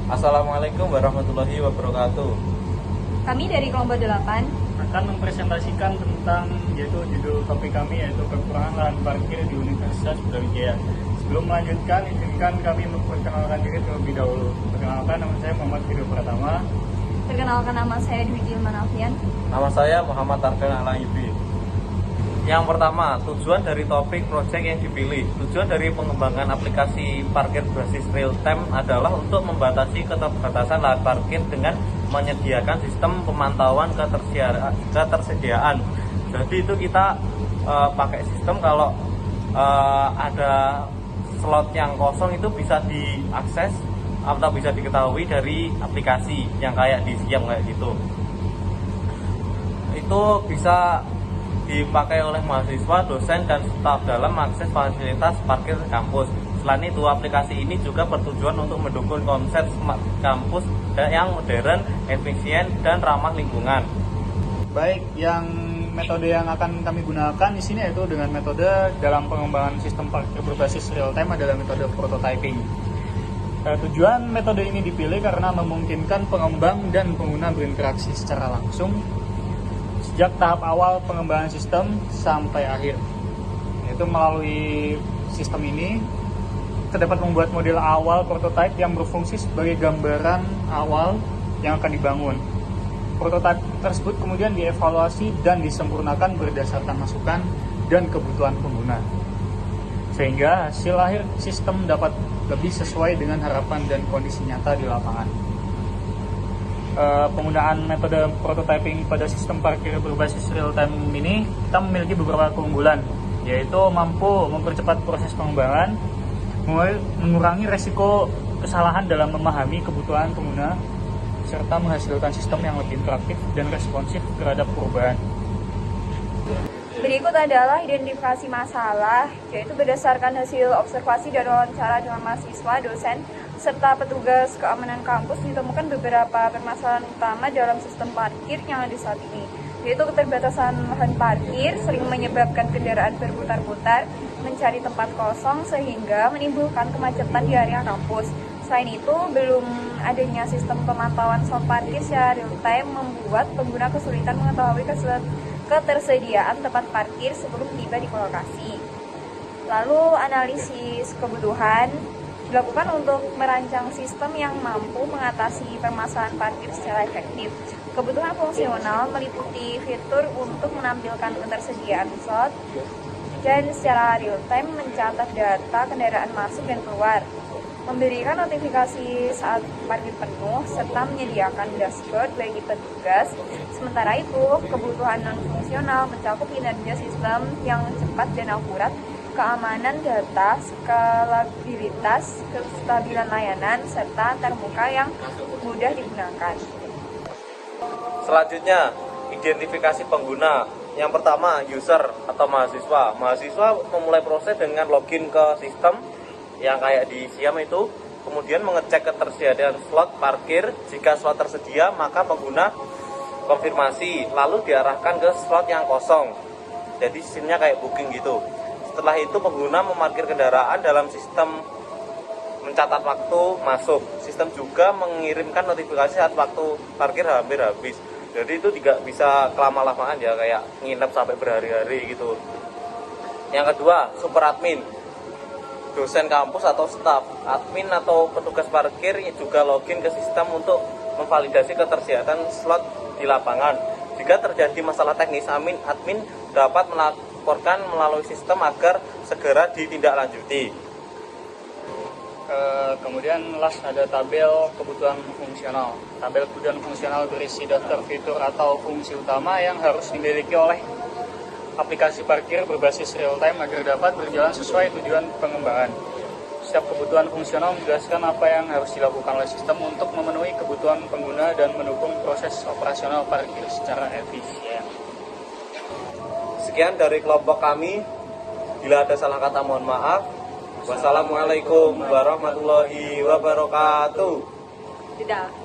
Assalamualaikum warahmatullahi wabarakatuh. Kami dari kelompok 8 akan mempresentasikan tentang yaitu judul topik kami yaitu kekurangan lahan parkir di Universitas Brawijaya. Sebelum melanjutkan, izinkan kami memperkenalkan diri terlebih dahulu. Perkenalkan, nama saya Muhammad Firul Pratama. Perkenalkan, nama saya Dwi Dilman Alfian. Nama saya Muhammad Tarkan Alayubi. Yang pertama, tujuan dari topik proyek yang dipilih. Tujuan dari pengembangan aplikasi parkir berbasis real time adalah untuk membatasi keterbatasan lahan parkir dengan menyediakan sistem pemantauan ketersediaan. Jadi itu kita pakai sistem kalau ada slot yang kosong itu bisa diakses atau bisa diketahui dari aplikasi yang kayak di Siam kayak gitu. Itu bisa dipakai oleh mahasiswa, dosen, dan staf dalam akses fasilitas parkir kampus. Selain itu, aplikasi ini juga bertujuan untuk mendukung konsep smart kampus yang modern, efisien, dan ramah lingkungan. Baik, yang metode yang akan kami gunakan di sini yaitu dengan metode dalam pengembangan sistem parkir berbasis real time adalah metode prototyping. Tujuan metode ini dipilih karena memungkinkan pengembang dan pengguna berinteraksi secara langsung sejak tahap awal pengembangan sistem sampai akhir. Yaitu melalui sistem ini kita dapat membuat model awal prototipe yang berfungsi sebagai gambaran awal yang akan dibangun. Prototipe tersebut kemudian dievaluasi dan disempurnakan berdasarkan masukan dan kebutuhan pengguna, sehingga hasil akhir sistem dapat lebih sesuai dengan harapan dan kondisi nyata di lapangan. Penggunaan metode prototyping pada sistem parkir berbasis real time ini kita memiliki beberapa keunggulan, yaitu mampu mempercepat proses pengembangan, mengurangi resiko kesalahan dalam memahami kebutuhan pengguna, serta menghasilkan sistem yang lebih interaktif dan responsif terhadap perubahan. Berikut adalah identifikasi masalah, yaitu berdasarkan hasil observasi dan wawancara dengan mahasiswa, dosen, serta petugas keamanan kampus ditemukan beberapa permasalahan utama dalam sistem parkir yang ada saat ini, yaitu keterbatasan lahan parkir sering menyebabkan kendaraan berputar-putar mencari tempat kosong sehingga menimbulkan kemacetan di area kampus. Selain itu, belum adanya sistem pemantauan slot parkir secara real time membuat pengguna kesulitan mengetahui ketersediaan tempat parkir sebelum tiba di lokasi. Lalu analisis kebutuhan dilakukan untuk merancang sistem yang mampu mengatasi permasalahan parkir secara efektif. Kebutuhan fungsional meliputi fitur untuk menampilkan ketersediaan slot dan secara real time mencatat data kendaraan masuk dan keluar, memberikan notifikasi saat parkir penuh, serta menyediakan dashboard bagi petugas. Sementara itu, kebutuhan non-fungsional mencakup kinerja sistem yang cepat dan akurat, keamanan data, skalabilitas, kestabilan layanan, serta antarmuka yang mudah digunakan. Selanjutnya, identifikasi pengguna. Yang pertama, user atau mahasiswa. Mahasiswa memulai proses dengan login ke sistem yang kayak di Siam itu, kemudian mengecek ketersediaan slot parkir. Jika slot tersedia, maka pengguna konfirmasi, lalu diarahkan ke slot yang kosong. Jadi sistemnya kayak booking gitu. Setelah itu pengguna memarkir kendaraan dalam sistem mencatat waktu masuk. Sistem juga mengirimkan notifikasi saat waktu parkir hampir habis. Jadi itu tidak bisa kelama-lamaan ya, kayak nginep sampai berhari-hari gitu. Yang kedua, super admin. Dosen kampus atau staf, admin atau petugas parkir juga login ke sistem untuk memvalidasi ketersediaan slot di lapangan. Jika terjadi masalah teknis, admin dapat melaporkan melalui sistem agar segera ditindaklanjuti. Kemudian last ada tabel kebutuhan fungsional. Tabel kebutuhan fungsional berisi daftar fitur atau fungsi utama yang harus dimiliki oleh aplikasi parkir berbasis real time agar dapat berjalan sesuai tujuan pengembangan. Setiap kebutuhan fungsional menjelaskan apa yang harus dilakukan oleh sistem untuk memenuhi kebutuhan pengguna dan mendukung proses operasional parkir secara efisien. Sekian dari kelompok kami. Bila ada salah kata mohon maaf. Wassalamualaikum warahmatullahi wabarakatuh. Tidak.